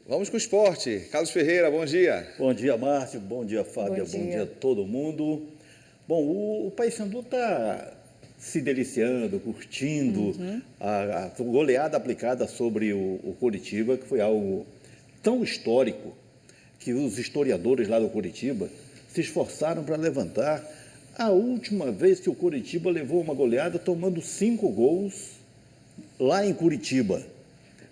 Vamos com o esporte. Carlos Ferreira, bom dia. Bom dia, Márcio. Bom dia, Fábio. Bom dia a todo mundo. Bom, o Paysandu está se deliciando, curtindo a goleada aplicada sobre o Coritiba, que foi algo tão histórico que os historiadores lá do Coritiba se esforçaram para levantar a última vez que o Coritiba levou uma goleada tomando 5 gols lá em Curitiba.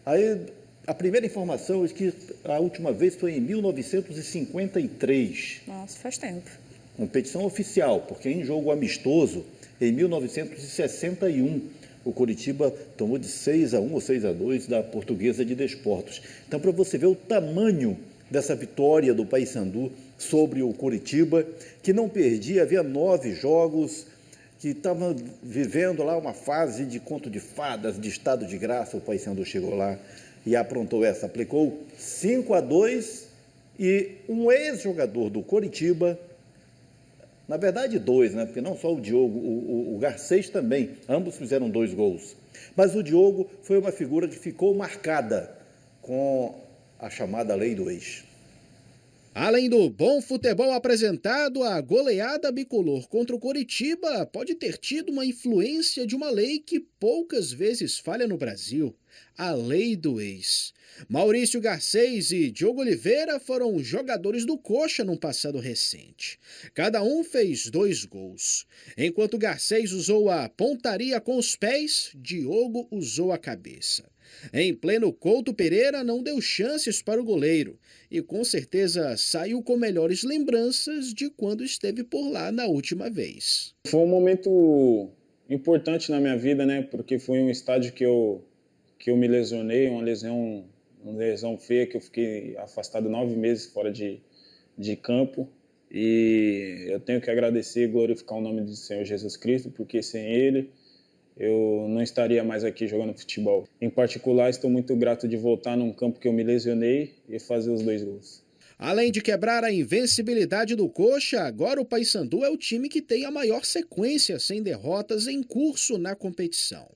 Aí, a primeira informação é que a última vez foi em 1953. Nossa, faz tempo. Competição oficial, porque em jogo amistoso, em 1961, o Coritiba tomou de 6-1 ou 6-2 da Portuguesa de Desportos. Então, para você ver o tamanho dessa vitória do Paysandu sobre o Coritiba, que não perdia, havia 9 jogos, que estava vivendo lá uma fase de conto de fadas, de estado de graça. O Paysandu chegou lá e aprontou essa, aplicou 5-2 e um ex-jogador do Coritiba, na verdade 2, né? Porque não só o Diogo, o Garcês também, ambos fizeram 2 gols. Mas o Diogo foi uma figura que ficou marcada com a chamada lei do ex. Além do bom futebol apresentado, a goleada bicolor contra o Coritiba pode ter tido uma influência de uma lei que poucas vezes falha no Brasil, a lei do ex. Maurício Garcês e Diogo Oliveira foram jogadores do Coxa num passado recente. Cada um fez 2 gols. Enquanto Garcês usou a pontaria com os pés, Diogo usou a cabeça. Em pleno Couto Pereira, não deu chances para o goleiro e com certeza saiu com melhores lembranças de quando esteve por lá na última vez. Foi um momento importante na minha vida, né? Porque foi um estádio que eu me lesionei, uma lesão feia, que eu fiquei afastado 9 meses fora de campo. E eu tenho que agradecer e glorificar o nome do Senhor Jesus Cristo, porque sem Ele eu não estaria mais aqui jogando futebol. Em particular, estou muito grato de voltar num campo que eu me lesionei e fazer os 2 gols. Além de quebrar a invencibilidade do Coxa, agora o Paysandu é o time que tem a maior sequência sem derrotas em curso na competição.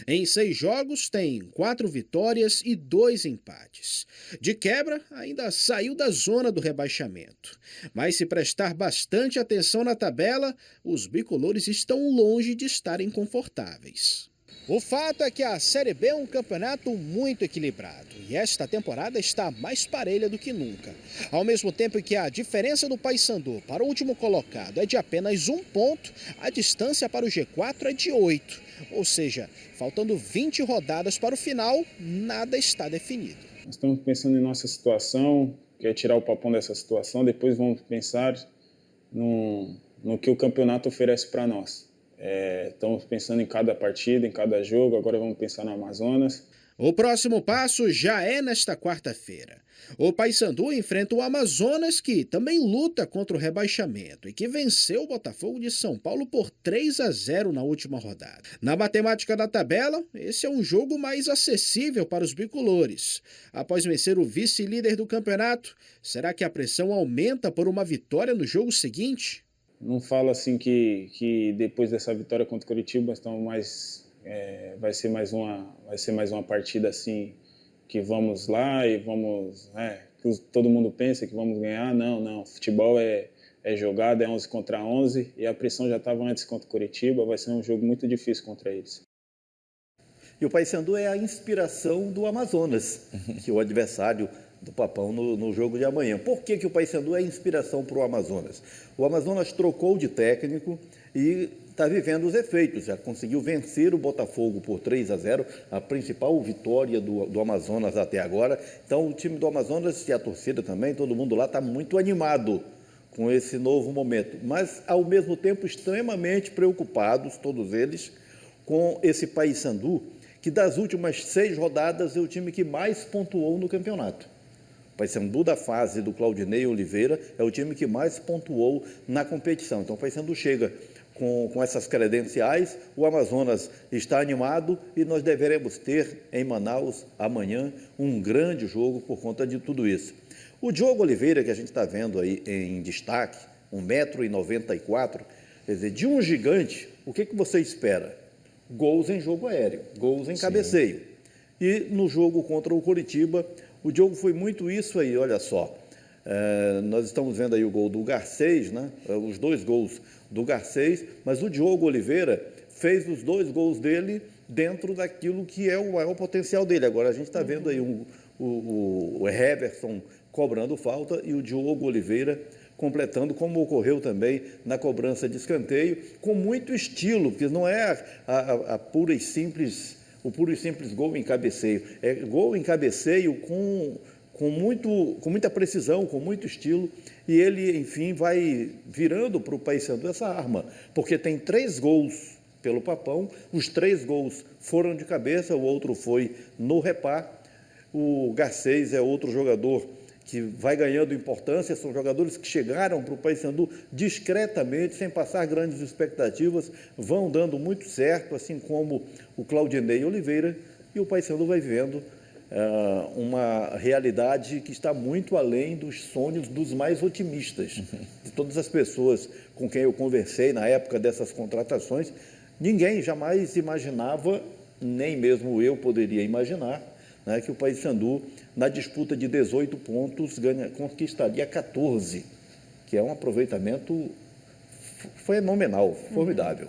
Em 6 jogos, tem 4 vitórias e 2 empates. De quebra, ainda saiu da zona do rebaixamento. Mas se prestar bastante atenção na tabela, os bicolores estão longe de estarem confortáveis. O fato é que a Série B é um campeonato muito equilibrado e esta temporada está mais parelha do que nunca. Ao mesmo tempo que a diferença do Paysandu para o último colocado é de apenas 1 ponto, a distância para o G4 é de 8. Ou seja, faltando 20 rodadas para o final, nada está definido. Nós estamos pensando em nossa situação, que é tirar o papão dessa situação, depois vamos pensar no que o campeonato oferece para nós. Estamos pensando em cada partida, em cada jogo, agora vamos pensar no Amazonas. O próximo passo já é nesta quarta-feira. O Paysandu enfrenta o Amazonas, que também luta contra o rebaixamento e que venceu o Botafogo de São Paulo por 3-0 na última rodada. Na matemática da tabela, esse é um jogo mais acessível para os bicolores. Após vencer o vice-líder do campeonato, será que a pressão aumenta por uma vitória no jogo seguinte? Não falo assim que depois dessa vitória contra o Coritiba vai ser mais uma partida assim que vamos lá e vamos, que todo mundo pensa que vamos ganhar. Não, futebol é jogado, é 11 contra 11 e a pressão já estava antes contra o Coritiba, vai ser um jogo muito difícil contra eles. E o Paysandu é a inspiração do Amazonas, que é o adversário do Papão no jogo de amanhã. Por que o Paysandu é inspiração para o Amazonas? O Amazonas trocou de técnico e está vivendo os efeitos. Já conseguiu vencer o Botafogo por 3-0, a principal vitória do Amazonas até agora. Então, o time do Amazonas e a torcida também, todo mundo lá está muito animado com esse novo momento. Mas, ao mesmo tempo, extremamente preocupados, todos eles, com esse Paysandu, que das últimas 6 rodadas é o time que mais pontuou no campeonato. O Paysandu da fase do Claudinei Oliveira é o time que mais pontuou na competição. Então o Paysandu chega com essas credenciais, o Amazonas está animado e nós deveremos ter em Manaus amanhã um grande jogo por conta de tudo isso. O Diogo Oliveira, que a gente está vendo aí em destaque, 1,94 m, quer dizer, de um gigante, o que você espera? Gols em jogo aéreo, gols em cabeceio. E no jogo contra o Coritiba, o jogo foi muito isso aí, olha só. Nós estamos vendo aí o gol do Garcês, né? Os 2 gols do Garcês, mas o Diogo Oliveira fez os 2 gols dele dentro daquilo que é o maior potencial dele. Agora a gente está vendo aí o Heverson cobrando falta e o Diogo Oliveira completando, como ocorreu também na cobrança de escanteio, com muito estilo, porque não é o puro e simples gol em cabeceio, é gol em cabeceio com muita precisão, com muito estilo, e ele, enfim, vai virando para o Paysandu essa arma, porque tem 3 gols pelo Papão, os 3 gols foram de cabeça, o outro foi no repá. O Garcês é outro jogador que vai ganhando importância, são jogadores que chegaram para o Paysandu discretamente, sem passar grandes expectativas, vão dando muito certo, assim como o Claudinei Oliveira, e o Paysandu vai vivendo uma realidade que está muito além dos sonhos dos mais otimistas. De todas as pessoas com quem eu conversei na época dessas contratações, ninguém jamais imaginava, nem mesmo eu poderia imaginar, né, que o Paysandu, na disputa de 18 pontos, conquistaria 14, que é um aproveitamento fenomenal, formidável.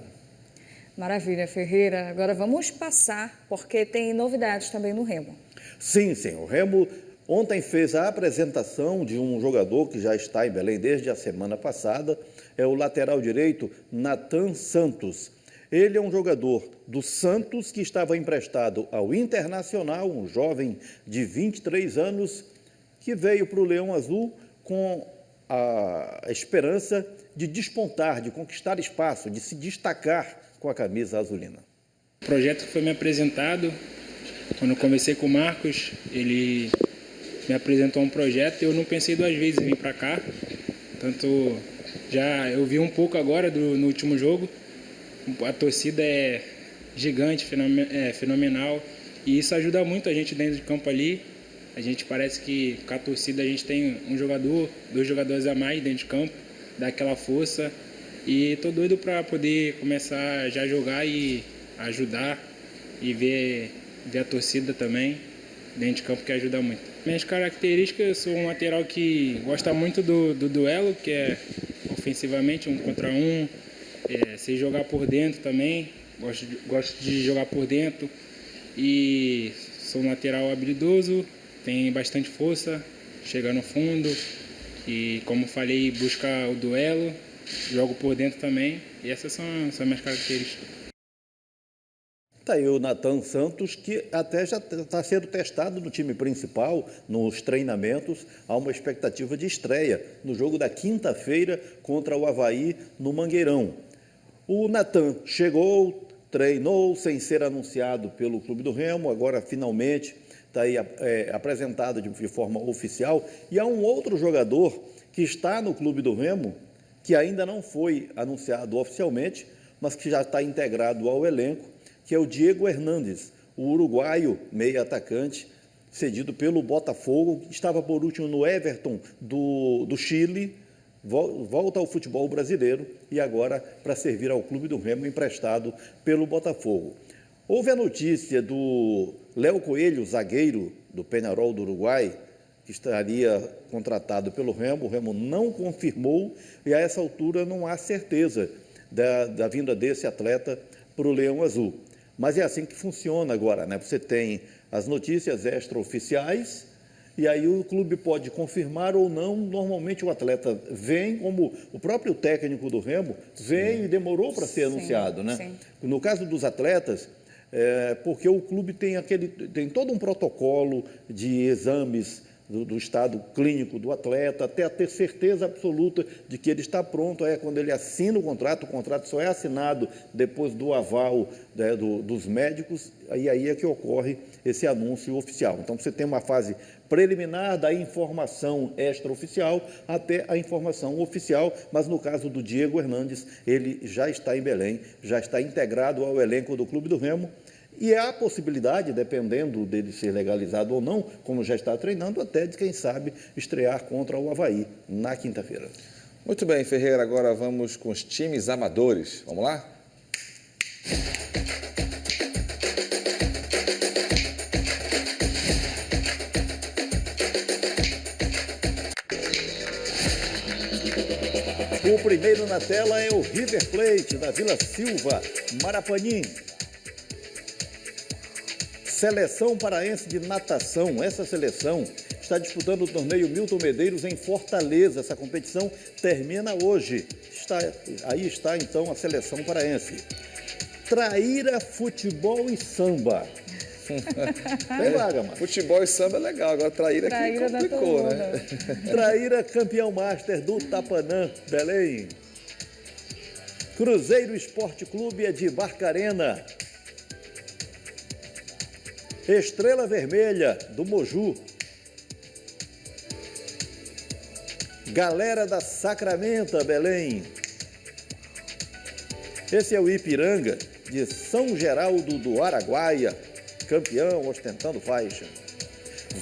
Maravilha, Ferreira. Agora vamos passar, porque tem novidades também no Remo. Sim, o Remo ontem fez a apresentação de um jogador que já está em Belém desde a semana passada, é o lateral direito Nathan Santos. Ele é um jogador do Santos que estava emprestado ao Internacional, um jovem de 23 anos, que veio para o Leão Azul com a esperança de despontar, de conquistar espaço, de se destacar com a camisa azulina. O projeto que foi me apresentado, quando eu conversei com o Marcos, ele me apresentou um projeto e eu não pensei 2 vezes em vir para cá. Tanto eu vi um pouco agora no último jogo. A torcida é gigante, fenomenal, e isso ajuda muito a gente dentro de campo ali. A gente parece que com a torcida a gente tem 2 jogadores a mais dentro de campo, dá aquela força, e tô doido para poder começar já a jogar e ajudar e ver a torcida também dentro de campo, que ajuda muito. Minhas características, eu sou um lateral que gosta muito do duelo, que é ofensivamente 1 contra 1, sei jogar por dentro também, gosto de jogar por dentro, e sou um lateral habilidoso, tem bastante força, chega no fundo e, como falei, busca o duelo, jogo por dentro também, e essas são minhas características. Está aí o Nathan Santos, que até já está sendo testado no time principal, nos treinamentos. Há uma expectativa de estreia no jogo da quinta-feira contra o Avaí, no Mangueirão. O Nathan chegou, treinou sem ser anunciado pelo Clube do Remo, agora finalmente está aí apresentado de forma oficial. E há um outro jogador que está no Clube do Remo, que ainda não foi anunciado oficialmente, mas que já está integrado ao elenco, que é o Diego Hernandes, o uruguaio meio-atacante, cedido pelo Botafogo, que estava por último no Everton do Chile, volta ao futebol brasileiro e agora para servir ao Clube do Remo, emprestado pelo Botafogo. Houve a notícia do Léo Coelho, zagueiro do Peñarol do Uruguai, que estaria contratado pelo Remo. O Remo não confirmou e a essa altura não há certeza da vinda desse atleta para o Leão Azul. Mas é assim que funciona agora, né? Você tem as notícias extraoficiais e aí o clube pode confirmar ou não. Normalmente o atleta vem, como o próprio técnico do Remo veio e demorou para ser anunciado, né? Sim. No caso dos atletas, porque o clube tem todo um protocolo de exames do estado clínico do atleta, até ter certeza absoluta de que ele está pronto. Quando ele assina o contrato só é assinado depois do aval dos médicos, aí é que ocorre esse anúncio oficial. Então, você tem uma fase preliminar da informação extraoficial até a informação oficial, mas no caso do Diego Hernandes, ele já está em Belém, já está integrado ao elenco do Clube do Remo. E há a possibilidade, dependendo dele ser legalizado ou não, como já está treinando, até de, quem sabe, estrear contra o Avaí na quinta-feira. Muito bem, Ferreira, agora vamos com os times amadores. Vamos lá? O primeiro na tela é o River Plate, da Vila Silva, Marapanim. Seleção paraense de natação. Essa seleção está disputando o torneio Milton Medeiros em Fortaleza. Essa competição termina hoje. Aí está, então, a seleção paraense. Traíra, futebol e samba. Tem vaga, mano. Futebol e samba é legal, agora traíra aqui complicou, né? Traíra, campeão master do Tapanã, Belém. Cruzeiro Esporte Clube é de Barcarena. Estrela Vermelha, do Moju. Galera da Sacramenta, Belém. Esse é o Ipiranga, de São Geraldo do Araguaia, campeão ostentando faixa.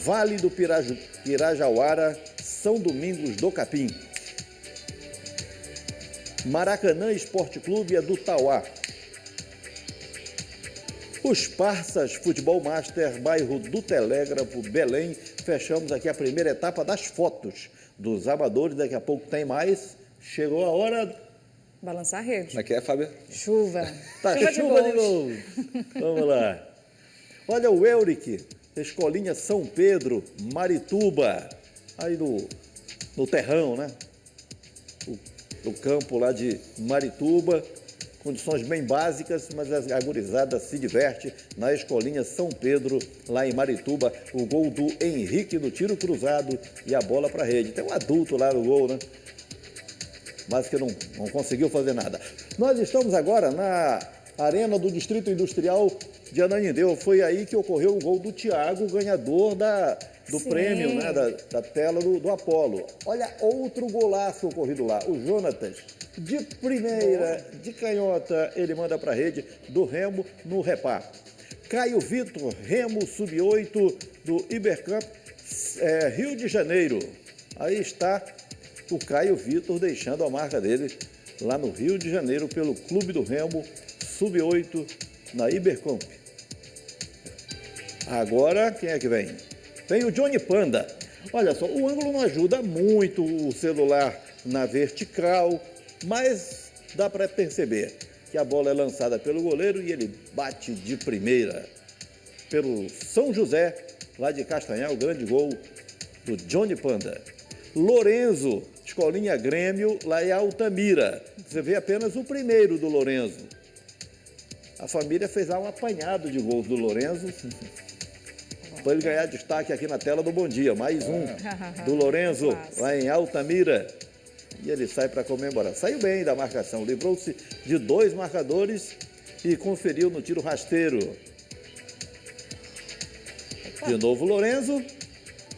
Vale do Pirajauara, São Domingos do Capim. Maracanã Esporte Clube é do Tauá. Os Parças Futebol Master, bairro do Telégrafo, Belém. Fechamos aqui a primeira etapa das fotos dos amadores. Daqui a pouco tem mais. Chegou a hora... Balançar a rede. Como é que é, Fábio? Chuva. Tá, chuva de gols. Vamos lá. Olha o Euric, Escolinha São Pedro, Marituba. Aí no terrão, né? O campo lá de Marituba. Condições bem básicas, mas a gurizada se diverte na Escolinha São Pedro, lá em Marituba. O gol do Henrique no tiro cruzado e a bola para a rede. Tem um adulto lá no gol, né? Mas que não conseguiu fazer nada. Nós estamos agora na Arena do Distrito Industrial de Ananindeua. Foi aí que ocorreu o gol do Thiago, ganhador do prêmio, né, da tela do Apolo. Olha, outro golaço ocorrido lá. O Jonatas, de primeira, de canhota, ele manda para a rede do Remo no repá. Caio Vitor, Remo Sub-8 do Ibercamp, Rio de Janeiro. Aí está o Caio Vitor deixando a marca dele lá no Rio de Janeiro pelo Clube do Remo Sub-8 na Ibercamp. Agora, quem é que vem? Vem o Johnny Panda. Olha só, o ângulo não ajuda muito o celular na vertical, mas dá para perceber que a bola é lançada pelo goleiro e ele bate de primeira. Pelo São José, lá de Castanhal, grande gol do Johnny Panda. Lorenzo, Escolinha Grêmio, lá em Altamira. Você vê apenas o primeiro do Lorenzo. A família fez lá um apanhado de gols do Lorenzo, para ele ganhar destaque aqui na tela do Bom Dia. Mais um do Lorenzo, lá em Altamira. E ele sai para comemorar. Saiu bem da marcação, livrou-se de 2 marcadores e conferiu no tiro rasteiro. De novo o Lorenzo.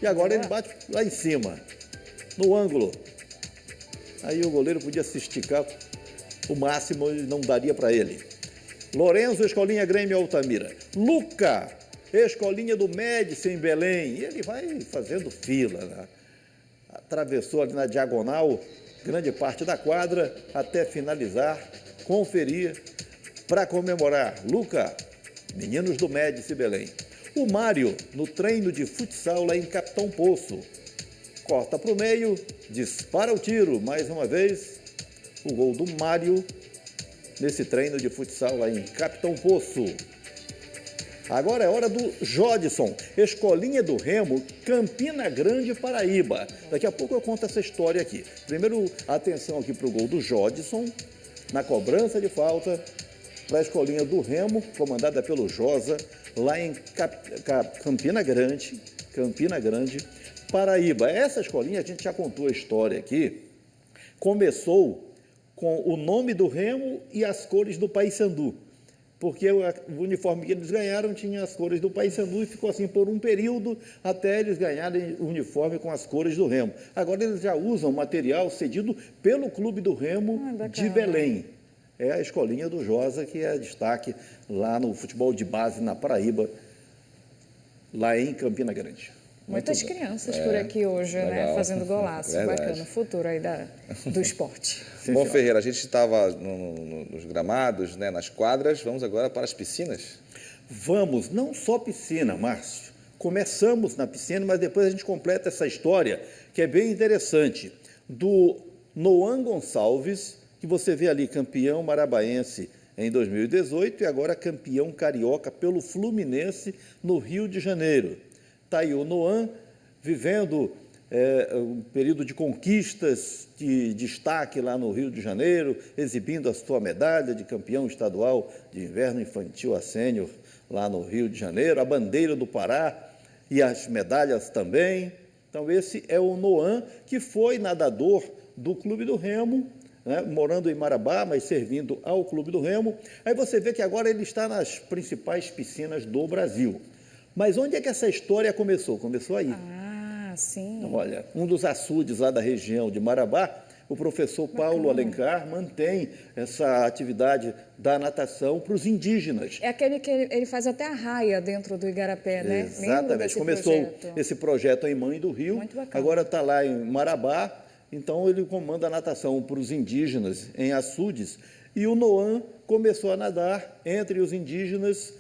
E agora ele bate lá em cima, no ângulo. Aí o goleiro podia se esticar o máximo e não daria para ele. Lorenzo, Escolinha Grêmio Altamira. Luca, Escolinha do Médici em Belém. E ele vai fazendo fila, né? Atravessou ali na diagonal grande parte da quadra até finalizar, conferir para comemorar. Luca, meninos do Médici Belém. O Mário, no treino de futsal lá em Capitão Poço. Corta para o meio, dispara o tiro. Mais uma vez, o gol do Mário nesse treino de futsal lá em Capitão Poço. Agora é hora do Jodson, Escolinha do Remo, Campina Grande, Paraíba. Daqui a pouco eu conto essa história aqui. Primeiro, atenção aqui para o gol do Jodson, na cobrança de falta, para a Escolinha do Remo, comandada pelo Josa, lá em Campina Grande, Paraíba. Essa escolinha, a gente já contou a história aqui, começou com o nome do Remo e as cores do Paysandu, porque o uniforme que eles ganharam tinha as cores do Paysandu e ficou assim por um período até eles ganharem o uniforme com as cores do Remo. Agora eles já usam material cedido pelo Clube do Remo de Belém. É a escolinha do Josa, que é destaque lá no futebol de base na Paraíba, lá em Campina Grande. Muitas crianças por aqui hoje, legal, né? Fazendo golaço. Bacana, o futuro aí do esporte. Sim, bom, Ferreira, a gente estava nos gramados, né, nas quadras. Vamos agora para as piscinas? Vamos, não só piscina, Márcio. Começamos na piscina, mas depois a gente completa essa história, que é bem interessante, do Noan Gonçalves, que você vê ali campeão marabaense em 2018 e agora campeão carioca pelo Fluminense no Rio de Janeiro. Está aí o Noan vivendo um período de conquistas, de destaque lá no Rio de Janeiro, exibindo a sua medalha de campeão estadual de inverno infantil a sênior lá no Rio de Janeiro, a bandeira do Pará e as medalhas também. Então, esse é o Noan, que foi nadador do Clube do Remo, né, morando em Marabá, mas servindo ao Clube do Remo. Aí você vê que agora ele está nas principais piscinas do Brasil. Mas onde é que essa história começou? Começou aí. Ah, sim. Então, olha, um dos açudes lá da região de Marabá, o professor Paulo Alencar mantém essa atividade da natação para os indígenas. É aquele que ele faz até a raia dentro do Igarapé, né? Exatamente. Começou esse projeto em Mãe do Rio, agora está lá em Marabá, então ele comanda a natação para os indígenas em açudes. E o Noan começou a nadar entre os indígenas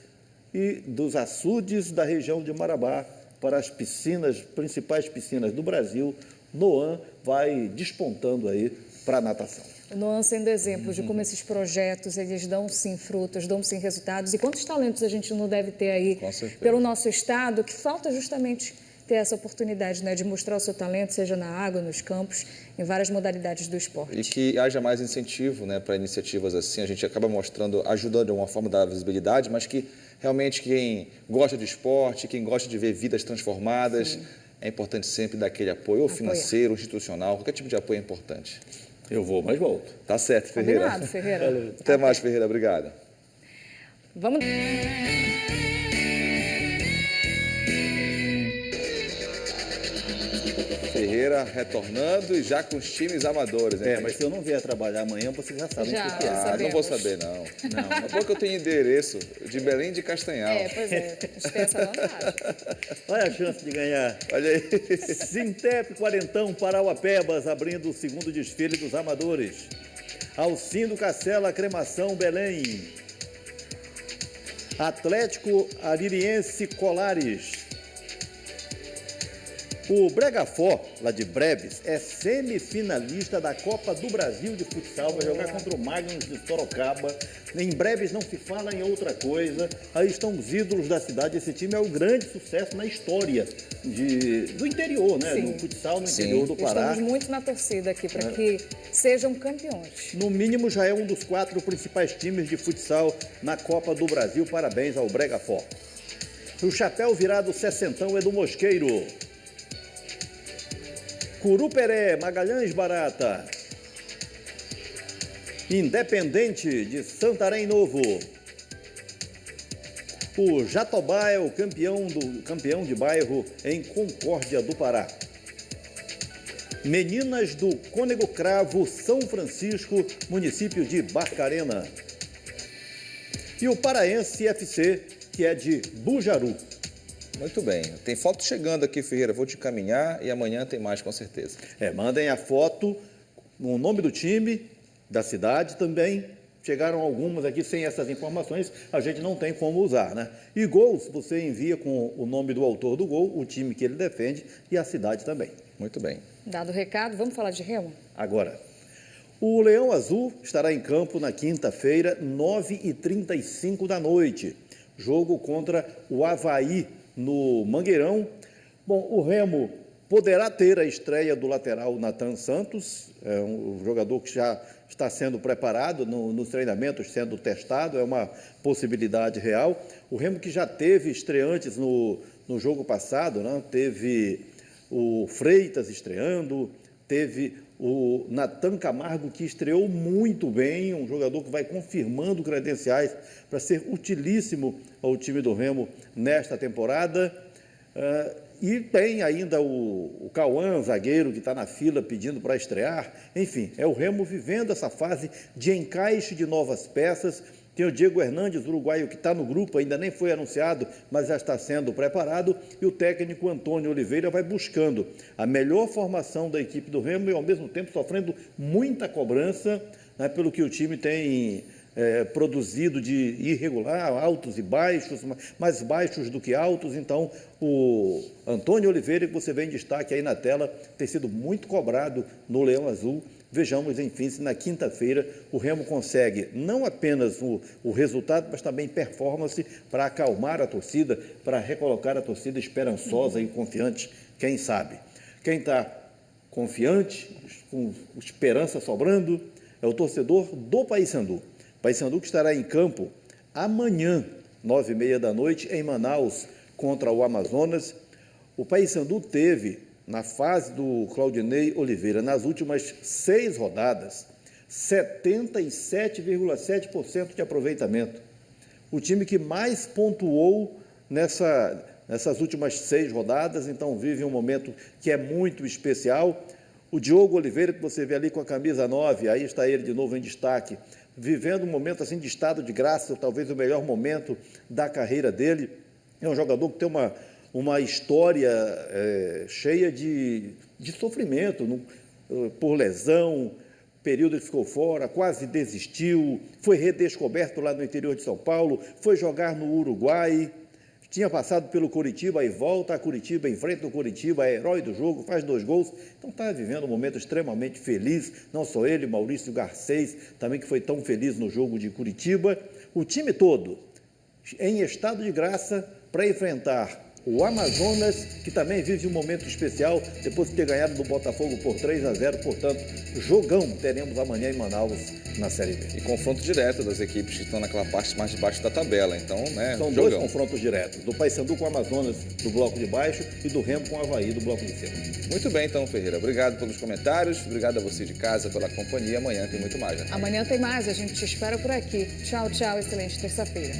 e dos açudes da região de Marabá para as piscinas, principais piscinas do Brasil. Noan vai despontando aí para a natação. O Noan sendo exemplo de como esses projetos, eles dão sim frutos, dão sim resultados. E quantos talentos a gente não deve ter aí pelo nosso estado, que falta justamente ter essa oportunidade, né, de mostrar o seu talento, seja na água, nos campos, em várias modalidades do esporte. E que haja mais incentivo, né, para iniciativas assim. A gente acaba mostrando, ajudando de uma forma da visibilidade, mas que realmente quem gosta de esporte, quem gosta de ver vidas transformadas, é importante sempre dar aquele apoio, ou financeiro, ou institucional, qualquer tipo de apoio é importante. Eu vou, mas volto. Tá certo, Ferreira. Combinado, Ferreira. Até mais, Ferreira. Obrigado. Vamos... Ferreira retornando e já com os times amadores. Hein? Mas se eu não vier trabalhar amanhã, você já sabe o que é. Não vou saber, não. É bom que eu tenho endereço de Belém de Castanhal. Pois é. Esquece a vantagem. Olha a chance de ganhar. Olha aí. Sintep Quarentão Parauapebas, abrindo o segundo desfile dos amadores. Alcindo Cacela Cremação Belém. Atlético Aririense Colares. O Bregafó, lá de Breves, é semifinalista da Copa do Brasil de futsal, vai jogar contra o Magnus de Sorocaba. Em Breves não se fala em outra coisa. Aí estão os ídolos da cidade. Esse time é o grande sucesso na história do interior, né? Do futsal no interior do Pará. Estamos muito na torcida aqui para que sejam campeões. No mínimo já é um dos 4 principais times de futsal na Copa do Brasil. Parabéns ao Bregafó. O chapéu virado sessentão é do Mosqueiro. Curuperé, Magalhães Barata. Independente de Santarém Novo. O Jatobá é o campeão de bairro em Concórdia do Pará. Meninas do Cônego Cravo, São Francisco, município de Barcarena. E o Paraense FC, que é de Bujaru. Muito bem. Tem foto chegando aqui, Ferreira. Vou te encaminhar e amanhã tem mais, com certeza. Mandem a foto, o nome do time, da cidade também. Chegaram algumas aqui sem essas informações, a gente não tem como usar, né? E gols, você envia com o nome do autor do gol, o time que ele defende e a cidade também. Muito bem. Dado o recado, vamos falar de remo? Agora, o Leão Azul estará em campo na quinta-feira, 9h35 da noite. Jogo contra o Avaí, no Mangueirão. Bom, o Remo poderá ter a estreia do lateral Nathan Santos, é um jogador que já está sendo preparado nos treinamentos, sendo testado, é uma possibilidade real. O Remo que já teve estreantes no jogo passado, né? Teve o Freitas estreando, teve o Nathan Camargo, que estreou muito bem, um jogador que vai confirmando credenciais para ser utilíssimo ao time do Remo nesta temporada. E tem ainda o Cauã, zagueiro, que está na fila pedindo para estrear. Enfim, é o Remo vivendo essa fase de encaixe de novas peças. Tem o Diego Hernandes, uruguaio, que está no grupo, ainda nem foi anunciado, mas já está sendo preparado. E o técnico Antônio Oliveira vai buscando a melhor formação da equipe do Remo e, ao mesmo tempo, sofrendo muita cobrança, né, pelo que o time tem produzido de irregular, altos e baixos, mais baixos do que altos. Então, o Antônio Oliveira, que você vê em destaque aí na tela, tem sido muito cobrado no Leão Azul. Vejamos, enfim, se na quinta-feira o Remo consegue não apenas o resultado, mas também performance para acalmar a torcida, para recolocar a torcida esperançosa e confiante, quem sabe. Quem está confiante, com esperança sobrando, é o torcedor do Paysandu. Paysandu que estará em campo amanhã, 9h30 da noite, em Manaus, contra o Amazonas. O Paysandu teve, na fase do Claudinei Oliveira, nas últimas 6 rodadas, 77,7% de aproveitamento. O time que mais pontuou nessas últimas 6 rodadas, então vive um momento que é muito especial. O Diogo Oliveira, que você vê ali com a camisa 9, aí está ele de novo em destaque, vivendo um momento assim de estado de graça, talvez o melhor momento da carreira dele. É um jogador que tem uma história cheia de sofrimento, por lesão, período que ficou fora, quase desistiu, foi redescoberto lá no interior de São Paulo, foi jogar no Uruguai, tinha passado pelo Coritiba e volta a Curitiba, enfrenta o Coritiba, é herói do jogo, faz 2 gols. Então está vivendo um momento extremamente feliz, não só ele, Maurício Garcês, também que foi tão feliz no jogo de Curitiba. O time todo em estado de graça para enfrentar o Amazonas, que também vive um momento especial, depois de ter ganhado do Botafogo por 3-0, portanto, jogão teremos amanhã em Manaus, na Série B. E confronto direto das equipes que estão naquela parte mais de baixo da tabela, então, né, são jogão. 2 confrontos diretos, do Paysandu com o Amazonas, do bloco de baixo, e do Remo com o Avaí, do bloco de cima. Muito bem, então, Ferreira, obrigado pelos comentários, obrigado a você de casa pela companhia, amanhã tem muito mais, né? Amanhã tem mais, a gente te espera por aqui. Tchau, tchau, excelente terça-feira.